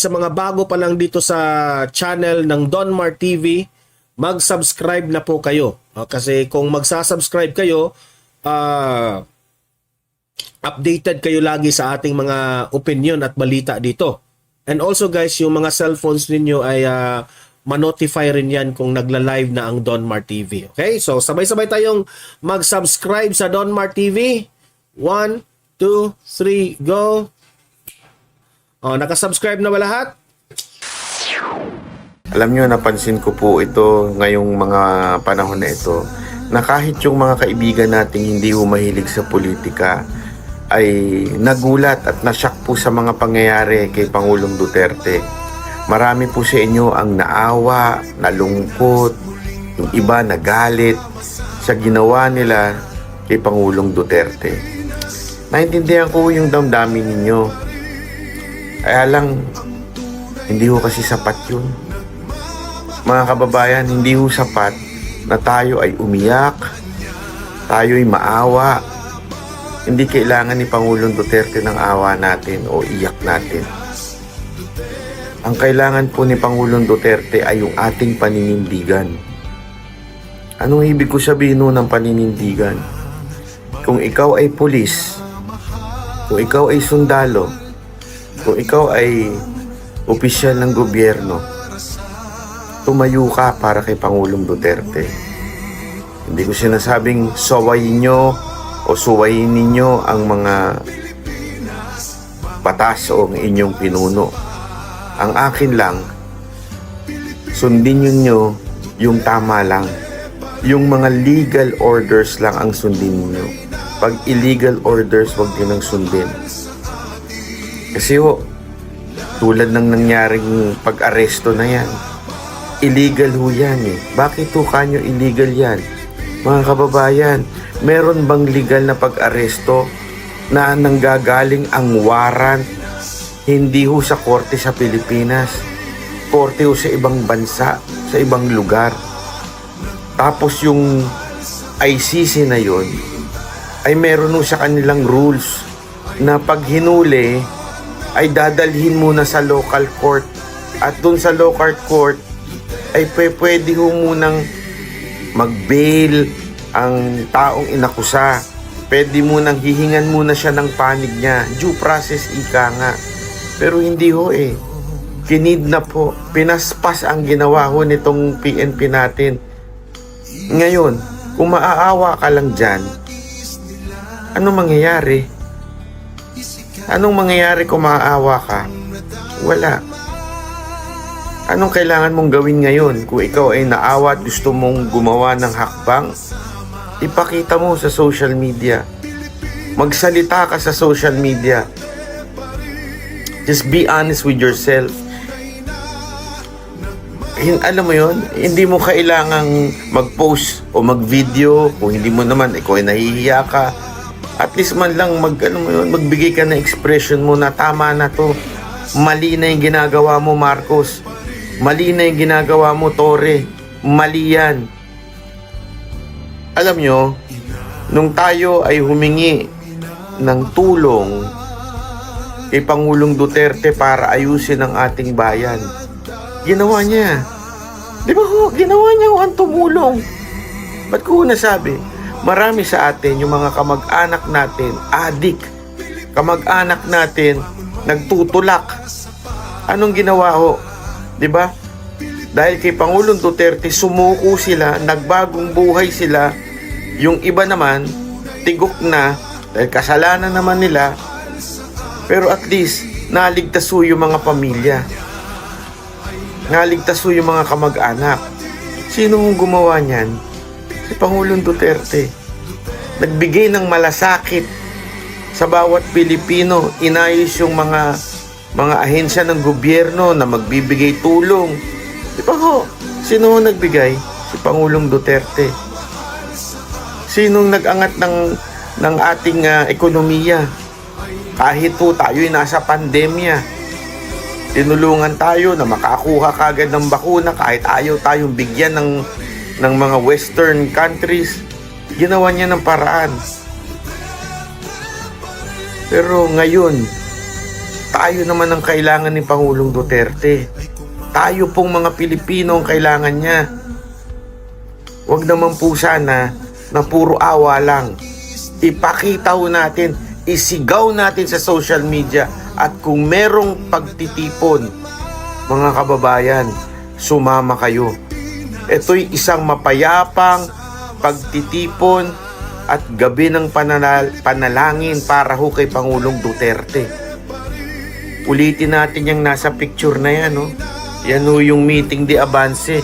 sa mga bago pa lang dito sa channel ng Donmar TV, mag-subscribe na po kayo. Kasi kung magsasubscribe kayo, updated kayo lagi sa ating mga opinion at balita dito. And also guys, yung mga cellphones ninyo ay ma-notify rin yan kung nagla-live na ang Donmar TV. Okay? So sabay-sabay tayong mag-subscribe sa Donmar TV. 1, 2, 3, go! Nakasubscribe na ba lahat? Alam nyo, napansin ko po ito ngayong mga panahon na ito, na kahit yung mga kaibigan nating hindi mahilig sa politika ay nagulat at nasyak po sa mga pangyayari kay Pangulong Duterte. Marami po sa inyo ang naawa, nalungkot, yung iba nagalit sa ginawa nila kay Pangulong Duterte. Naintindihan ko yung damdamin ninyo. Kaya lang, hindi ho kasi sapat yun. Mga kababayan, hindi ho sapat na tayo ay umiyak, tayo ay maawa. Hindi kailangan ni Pangulong Duterte ng awa natin o iyak natin. Ang kailangan po ni Pangulong Duterte ay yung ating paninindigan. Anong ibig ko sabihin nun ng paninindigan? Kung ikaw ay pulis, kung ikaw ay sundalo, kung ikaw ay opisyal ng gobyerno, tumayo ka para kay Pangulong Duterte. Hindi ko sinasabing sawayin nyo o suwayin ninyo ang mga batas o ang inyong pinuno. Ang akin lang, sundin nyo yung tama lang. Yung mga legal orders lang ang sundin nyo. Pag illegal orders, wag din ang sundin. Kasi tulad ng nangyaring pag-aresto na yan, illegal ho yan eh. Bakit ho kanyo illegal yan? Mga kababayan, meron bang legal na pag-aresto na nanggagaling ang warrant hindi ho sa korte sa Pilipinas, korte ho sa ibang bansa, sa ibang lugar? Tapos yung ICC na yon ay meron ho sa kanilang rules na pag hinuli ay dadalhin muna sa local court, at dun sa local court ay pwede ho munang mag-bail ang taong inakusa. Pwede munang hihingan muna siya ng panig niya. Due process ika nga. Pero hindi ho eh. Kinidnap po. Pinaspas ang ginawa ho nitong PNP natin. Ngayon, kung maaawa ka lang dyan, anong mangyayari? Anong mangyayari kung maaawa ka? Wala. Anong kailangan mong gawin ngayon kung ikaw ay naawa at gusto mong gumawa ng hakbang? Ipakita mo sa social media. Magsalita ka sa social media. Just be honest with yourself. Alam mo yon, hindi mo kailangang mag-post o mag-video. Kung hindi mo naman, ikaw ay nahihiya ka, at least man lang magbigay ka ng expression mo na tama na to. Mali na yung ginagawa mo, Marcos. Mali na yung ginagawa mo, Torre. Mali yan. Alam nyo, nung tayo ay humingi ng tulong kay Pangulong Duterte para ayusin ang ating bayan, ginawa niya. Di ba ho? Ginawa niya ho ang tumulong. Ba't ko nasabi? Marami sa atin, yung mga kamag-anak natin, adik. Kamag-anak natin, nagtutulak. Anong ginawa ho? Diba? Dahil kay Pangulong Duterte, sumuko sila, nagbagong buhay sila. Yung iba naman, tigok na, dahil kasalanan naman nila. Pero at least, naligtas ho yung mga pamilya. Naligtas ho yung mga kamag-anak. Sino ang gumawa niyan? Si Pangulong Duterte. Nagbigay ng malasakit sa bawat Pilipino. Inayos yung mga ahensya ng gobyerno na magbibigay tulong. Di ba ho? Sino ang nagbigay? Si Pangulong Duterte. Sinong nag-angat ng ating ekonomiya? Kahit po tayo'y nasa pandemya, tinulungan tayo na makakuha kagad ng bakuna kahit ayaw tayong bigyan ng mga western countries. Ginawa niya ng paraan. Pero ngayon, tayo naman ang kailangan ni Pangulong Duterte. Tayo pong mga Pilipino ang kailangan niya. Huwag naman po sana na puro awa lang. Ipakita ho natin, isigaw natin sa social media, at kung merong pagtitipon, mga kababayan, sumama kayo. Ito'y isang mapayapang pagtitipon at gabi ng panalangin para ho kay Pangulong Duterte. Ulitin natin yung nasa picture na yan, no? Yan ho yung meeting de avance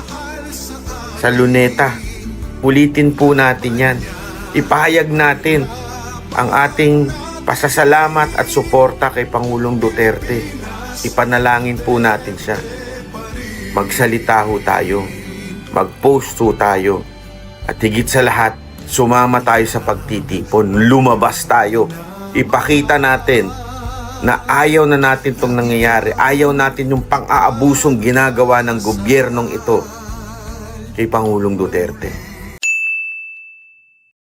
sa Luneta. Ulitin po natin yan. Ipahayag natin ang ating pasasalamat at suporta kay Pangulong Duterte. Ipanalangin po natin siya. Magsalita ho tayo. Mag-post ho tayo. At higit sa lahat, sumama tayo sa pagtitipon. Lumabas tayo. Ipakita natin na ayaw na natin itong nangyayari. Ayaw natin yung pang-aabusong ginagawa ng gobyernong ito kay Pangulong Duterte.